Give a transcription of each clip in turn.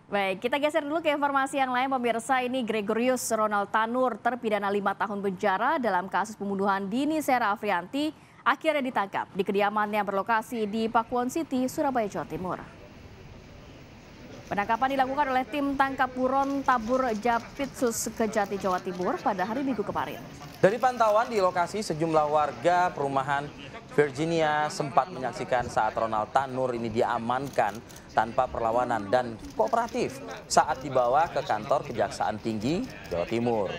Baik, kita geser dulu ke informasi yang lain. Pemirsa, ini Gregorius Ronald Tanur terpidana 5 tahun penjara dalam kasus pembunuhan Dini Sera Afrianti akhirnya ditangkap di kediamannya yang berlokasi di Pakuwon City, Surabaya, Jawa Timur. Penangkapan dilakukan oleh tim tangkap buron Tabur Japitsus Kejati, Jawa Timur pada hari Minggu kemarin. Dari pantauan di lokasi, sejumlah warga perumahan Virginia sempat menyaksikan saat Ronald Tanur ini diamankan tanpa perlawanan dan kooperatif saat dibawa ke kantor Kejaksaan Tinggi Jawa Timur.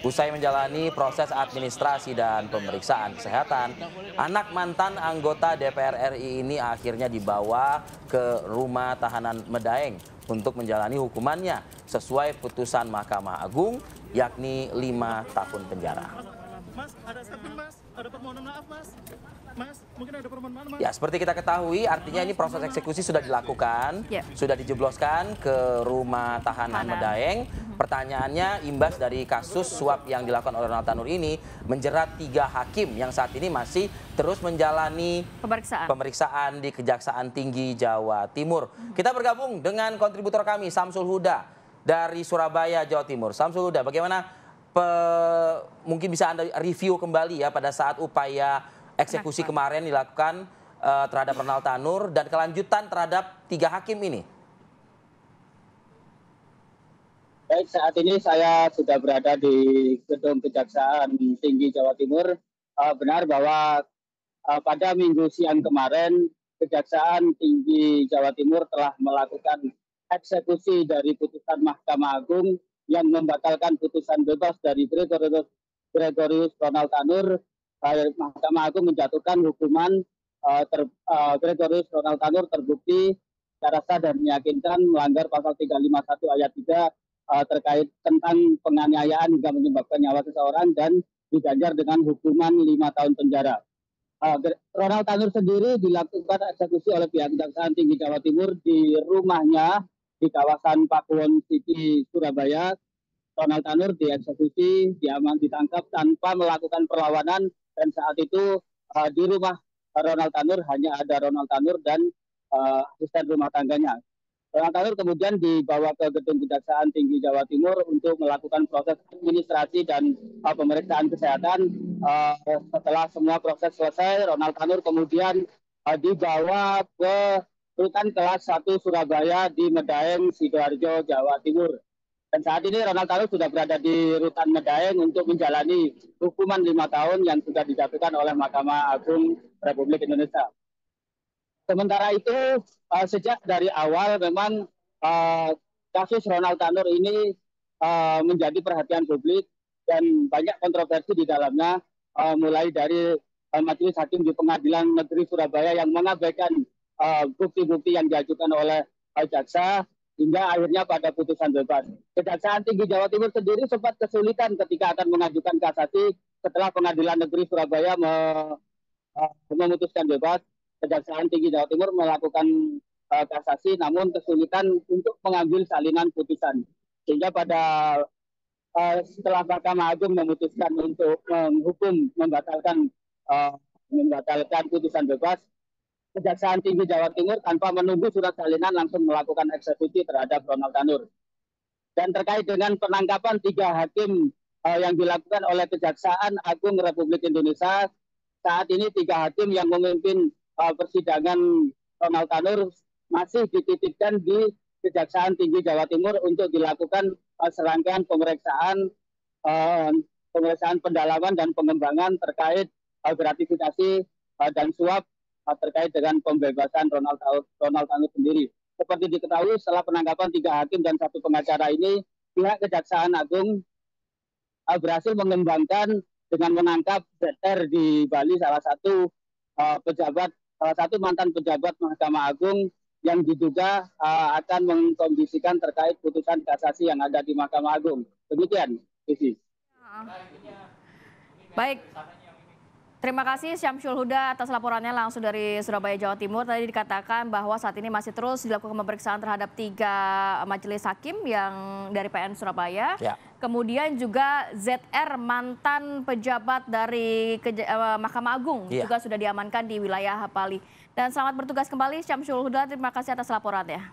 Usai menjalani proses administrasi dan pemeriksaan kesehatan, anak mantan anggota DPR RI ini akhirnya dibawa ke rumah tahanan Medaeng untuk menjalani hukumannya sesuai putusan Mahkamah Agung, yakni 5 tahun penjara. Mas, ada statement Mas, ada permohonan maaf Mas. Mas, mungkin ada permohonan maaf. Ya, seperti kita ketahui, artinya ini proses eksekusi sudah dilakukan, sudah dijebloskan ke rumah tahanan Medaeng. Pertanyaannya, imbas dari kasus suap yang dilakukan oleh Ronald Tanur ini menjerat 3 hakim yang saat ini masih terus menjalani pemeriksaan di Kejaksaan Tinggi Jawa Timur. Kita bergabung dengan kontributor kami, Samsul Huda dari Surabaya, Jawa Timur. Samsul Huda, bagaimana mungkin bisa Anda review kembali ya pada saat upaya eksekusi kemarin dilakukan terhadap Ronald Tanur dan kelanjutan terhadap 3 hakim ini? Baik, saat ini saya sudah berada di Gedung Kejaksaan Tinggi Jawa Timur. Benar bahwa pada minggu siang kemarin Kejaksaan Tinggi Jawa Timur telah melakukan eksekusi dari putusan Mahkamah Agung yang membatalkan putusan bebas dari Gregorius Ronald Tanur. Mahkamah Agung menjatuhkan hukuman Gregorius Ronald Tanur terbukti secara sah dan meyakinkan melanggar pasal 351 ayat 3 terkait tentang penganiayaan hingga menyebabkan nyawa seseorang dan diganjar dengan hukuman 5 tahun penjara. Ronald Tanur sendiri dilakukan eksekusi oleh pihak Kejaksaan Tinggi Jawa Timur di rumahnya di kawasan Pakuwon City, Surabaya. Ronald Tanur dieksekusi, ditangkap tanpa melakukan perlawanan, dan saat itu di rumah Ronald Tanur hanya ada Ronald Tanur dan asisten rumah tangganya. Ronald Tanur kemudian dibawa ke Gedung Kejaksaan Tinggi Jawa Timur untuk melakukan proses administrasi dan pemeriksaan kesehatan. Setelah semua proses selesai, Ronald Tanur kemudian dibawa ke Rutan Kelas 1 Surabaya di Medaeng, Sidoarjo, Jawa Timur. Dan saat ini Ronald Tanur sudah berada di Rutan Medaeng untuk menjalani hukuman 5 tahun yang sudah dijatuhkan oleh Mahkamah Agung Republik Indonesia. Sementara itu, sejak dari awal memang kasus Ronald Tanur ini menjadi perhatian publik dan banyak kontroversi di dalamnya, mulai dari Majelis Hakim di Pengadilan Negeri Surabaya yang mengabaikan bukti-bukti yang diajukan oleh jaksa hingga akhirnya pada putusan bebas. Kejaksaan Tinggi Jawa Timur sendiri sempat kesulitan ketika akan mengajukan kasasi setelah Pengadilan Negeri Surabaya memutuskan bebas. Kejaksaan Tinggi Jawa Timur melakukan kasasi namun kesulitan untuk mengambil salinan putusan. Sehingga pada setelah Mahkamah Agung memutuskan untuk membatalkan putusan bebas, Kejaksaan Tinggi Jawa Timur tanpa menunggu surat salinan langsung melakukan eksekusi terhadap Ronald Tanur. Dan terkait dengan penangkapan 3 hakim yang dilakukan oleh Kejaksaan Agung Republik Indonesia, saat ini 3 hakim yang memimpin persidangan Ronald Tanur masih dititipkan di Kejaksaan Tinggi Jawa Timur untuk dilakukan serangkaian pemeriksaan pendalaman dan pengembangan terkait gratifikasi dan suap terkait dengan pembebasan Ronald Tanur sendiri. Seperti diketahui, setelah penangkapan 3 hakim dan 1 pengacara ini, pihak Kejaksaan Agung berhasil mengembangkan dengan menangkap ZR di Bali, salah satu mantan pejabat Mahkamah Agung yang diduga akan mengkondisikan terkait putusan kasasi yang ada di Mahkamah Agung. Demikian, Sisi. Baik. Terima kasih Syamsul Huda atas laporannya langsung dari Surabaya, Jawa Timur. Tadi dikatakan bahwa saat ini masih terus dilakukan pemeriksaan terhadap 3 majelis hakim yang dari PN Surabaya. Kemudian juga ZR mantan pejabat dari Mahkamah Agung juga sudah diamankan di wilayah Bali. Dan selamat bertugas kembali Syamsul Huda, terima kasih atas laporannya.